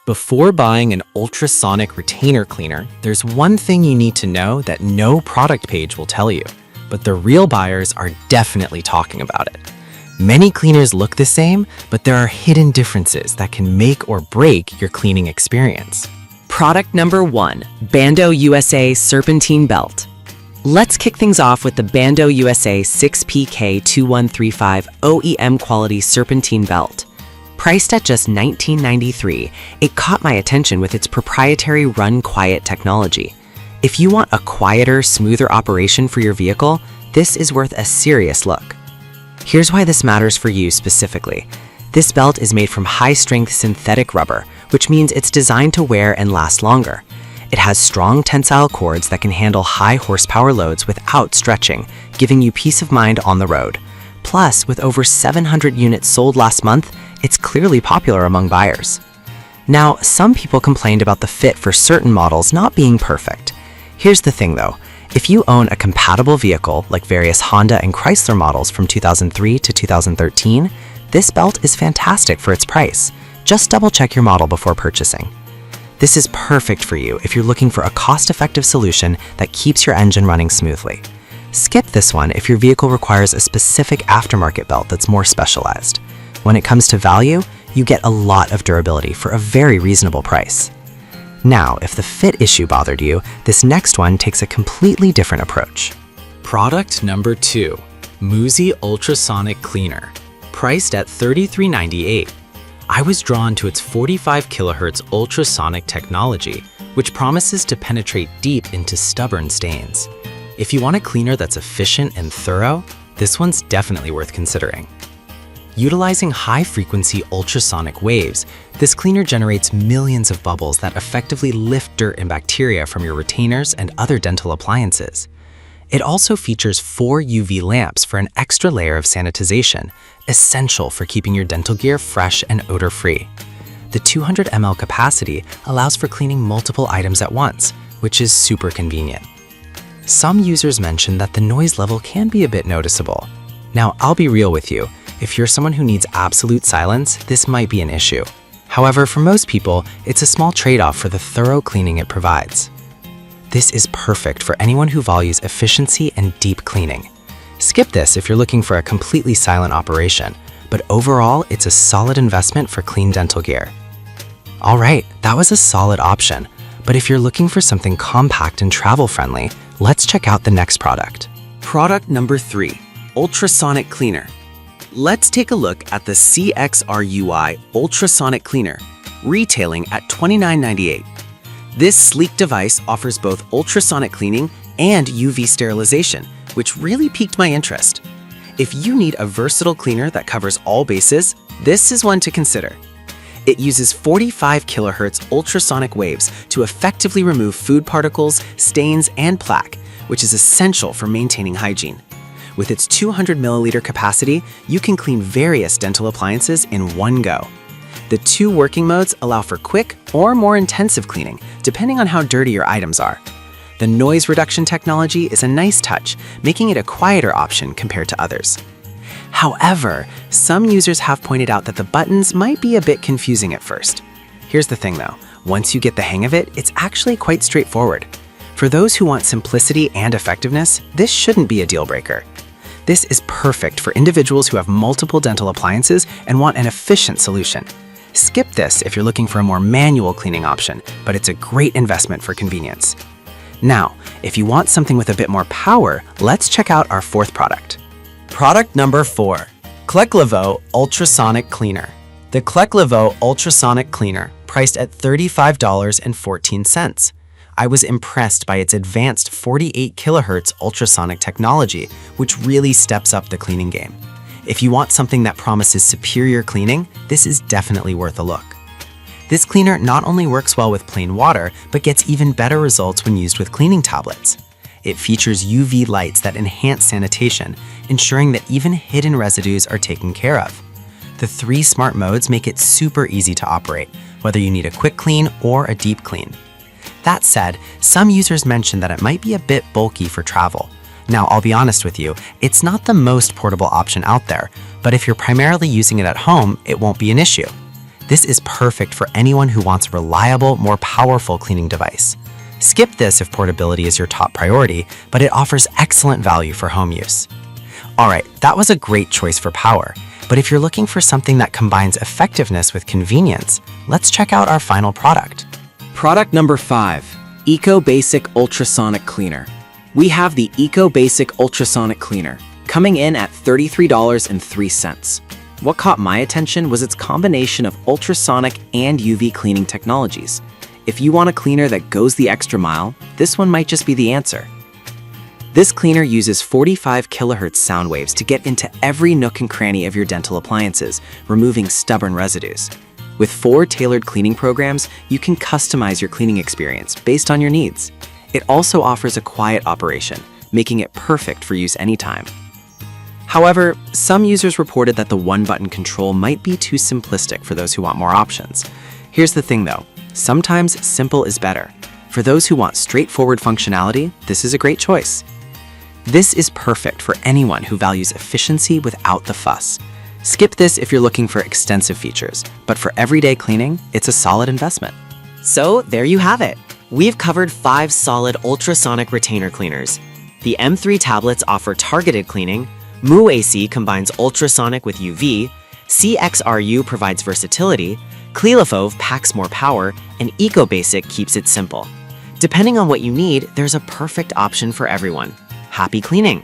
Before buying an ultrasonic retainer cleaner, there's one thing you need to know that no product page will tell you, but the real buyers are definitely talking about it. Many cleaners look the same, but there are hidden differences that can make or break your cleaning experience. Product number 1, Bando USA Serpentine Belt. Let's kick things off with the Bando USA 6PK2135 OEM quality serpentine belt. Priced at just $19.93, it caught my attention with its proprietary Run Quiet technology. If you want a quieter, smoother operation for your vehicle, this is worth a serious look. Here's why this matters for you specifically. This belt is made from high-strength synthetic rubber, which means it's designed to wear and last longer. It has strong tensile cords that can handle high horsepower loads without stretching, giving you peace of mind on the road. Plus, with over 700 units sold last month, it's clearly popular among buyers. Now, some people complained about the fit for certain models not being perfect. Here's the thing though, if you own a compatible vehicle like various Honda and Chrysler models from 2003 to 2013, this belt is fantastic for its price. Just double check your model before purchasing. This is perfect for you if you're looking for a cost-effective solution that keeps your engine running smoothly. Skip this one if your vehicle requires a specific aftermarket belt that's more specialized. When it comes to value, you get a lot of durability for a very reasonable price. Now, if the fit issue bothered you, this next one takes a completely different approach. Product number 2, Musi Ultrasonic Cleaner. Priced at $33.98. I was drawn to its 45 kHz ultrasonic technology, which promises to penetrate deep into stubborn stains. If you want a cleaner that's efficient and thorough, this one's definitely worth considering. Utilizing high-frequency ultrasonic waves, this cleaner generates millions of bubbles that effectively lift dirt and bacteria from your retainers and other dental appliances. It also features 4 UV lamps for an extra layer of sanitization, essential for keeping your dental gear fresh and odor-free. The 200 ml capacity allows for cleaning multiple items at once, which is super convenient. Some users mentioned that the noise level can be a bit noticeable. Now, I'll be real with you. If you're someone who needs absolute silence, this might be an issue. However, for most people, it's a small trade-off for the thorough cleaning it provides. This is perfect for anyone who values efficiency and deep cleaning. Skip this if you're looking for a completely silent operation, but overall, it's a solid investment for clean dental gear. All right, that was a solid option, but if you're looking for something compact and travel-friendly, let's check out the next product. Product number 3, Ultrasonic Cleaner. Let's take a look at the CXRUI Ultrasonic Cleaner, retailing at $29.98. This sleek device offers both ultrasonic cleaning and UV sterilization, which really piqued my interest. If you need a versatile cleaner that covers all bases, this is one to consider. It uses 45 kHz ultrasonic waves to effectively remove food particles, stains, and plaque, which is essential for maintaining hygiene. With its 200 milliliter capacity, you can clean various dental appliances in one go. The 2 working modes allow for quick or more intensive cleaning, depending on how dirty your items are. The noise reduction technology is a nice touch, making it a quieter option compared to others. However, some users have pointed out that the buttons might be a bit confusing at first. Here's the thing though, once you get the hang of it, it's actually quite straightforward. For those who want simplicity and effectiveness, this shouldn't be a deal breaker. This is perfect for individuals who have multiple dental appliances and want an efficient solution. Skip this if you're looking for a more manual cleaning option, but it's a great investment for convenience. Now, if you want something with a bit more power, let's check out our 4th product. Product number 4, Cleclevo Ultrasonic Cleaner. The Cleclevo Ultrasonic Cleaner, priced at $35.14. I was impressed by its advanced 48 kHz ultrasonic technology, which really steps up the cleaning game. If you want something that promises superior cleaning, this is definitely worth a look. This cleaner not only works well with plain water, but gets even better results when used with cleaning tablets. It features UV lights that enhance sanitation, ensuring that even hidden residues are taken care of. The 3 smart modes make it super easy to operate, whether you need a quick clean or a deep clean. That said, some users mentioned that it might be a bit bulky for travel. Now, I'll be honest with you, it's not the most portable option out there, but if you're primarily using it at home, it won't be an issue. This is perfect for anyone who wants a reliable, more powerful cleaning device. Skip this if portability is your top priority, but it offers excellent value for home use. Alright, that was a great choice for power, but if you're looking for something that combines effectiveness with convenience, let's check out our final product. Product number 5, Eco Basic Ultrasonic Cleaner. We have the Eco Basic Ultrasonic Cleaner, coming in at $33.03. What caught my attention was its combination of ultrasonic and UV cleaning technologies. If you want a cleaner that goes the extra mile, this one might just be the answer. This cleaner uses 45 kilohertz sound waves to get into every nook and cranny of your dental appliances, removing stubborn residues. With 4 tailored cleaning programs, you can customize your cleaning experience based on your needs. It also offers a quiet operation, making it perfect for use anytime. However, some users reported that the one-button control might be too simplistic for those who want more options. Here's the thing though, sometimes simple is better. For those who want straightforward functionality, this is a great choice. This is perfect for anyone who values efficiency without the fuss. Skip this if you're looking for extensive features, but for everyday cleaning, it's a solid investment. So there you have it. We've covered 5 solid ultrasonic retainer cleaners. The M3 tablets offer targeted cleaning, Mu AC combines ultrasonic with UV, CXRU provides versatility, Clealofove packs more power, and EcoBasic keeps it simple. Depending on what you need, there's a perfect option for everyone. Happy cleaning!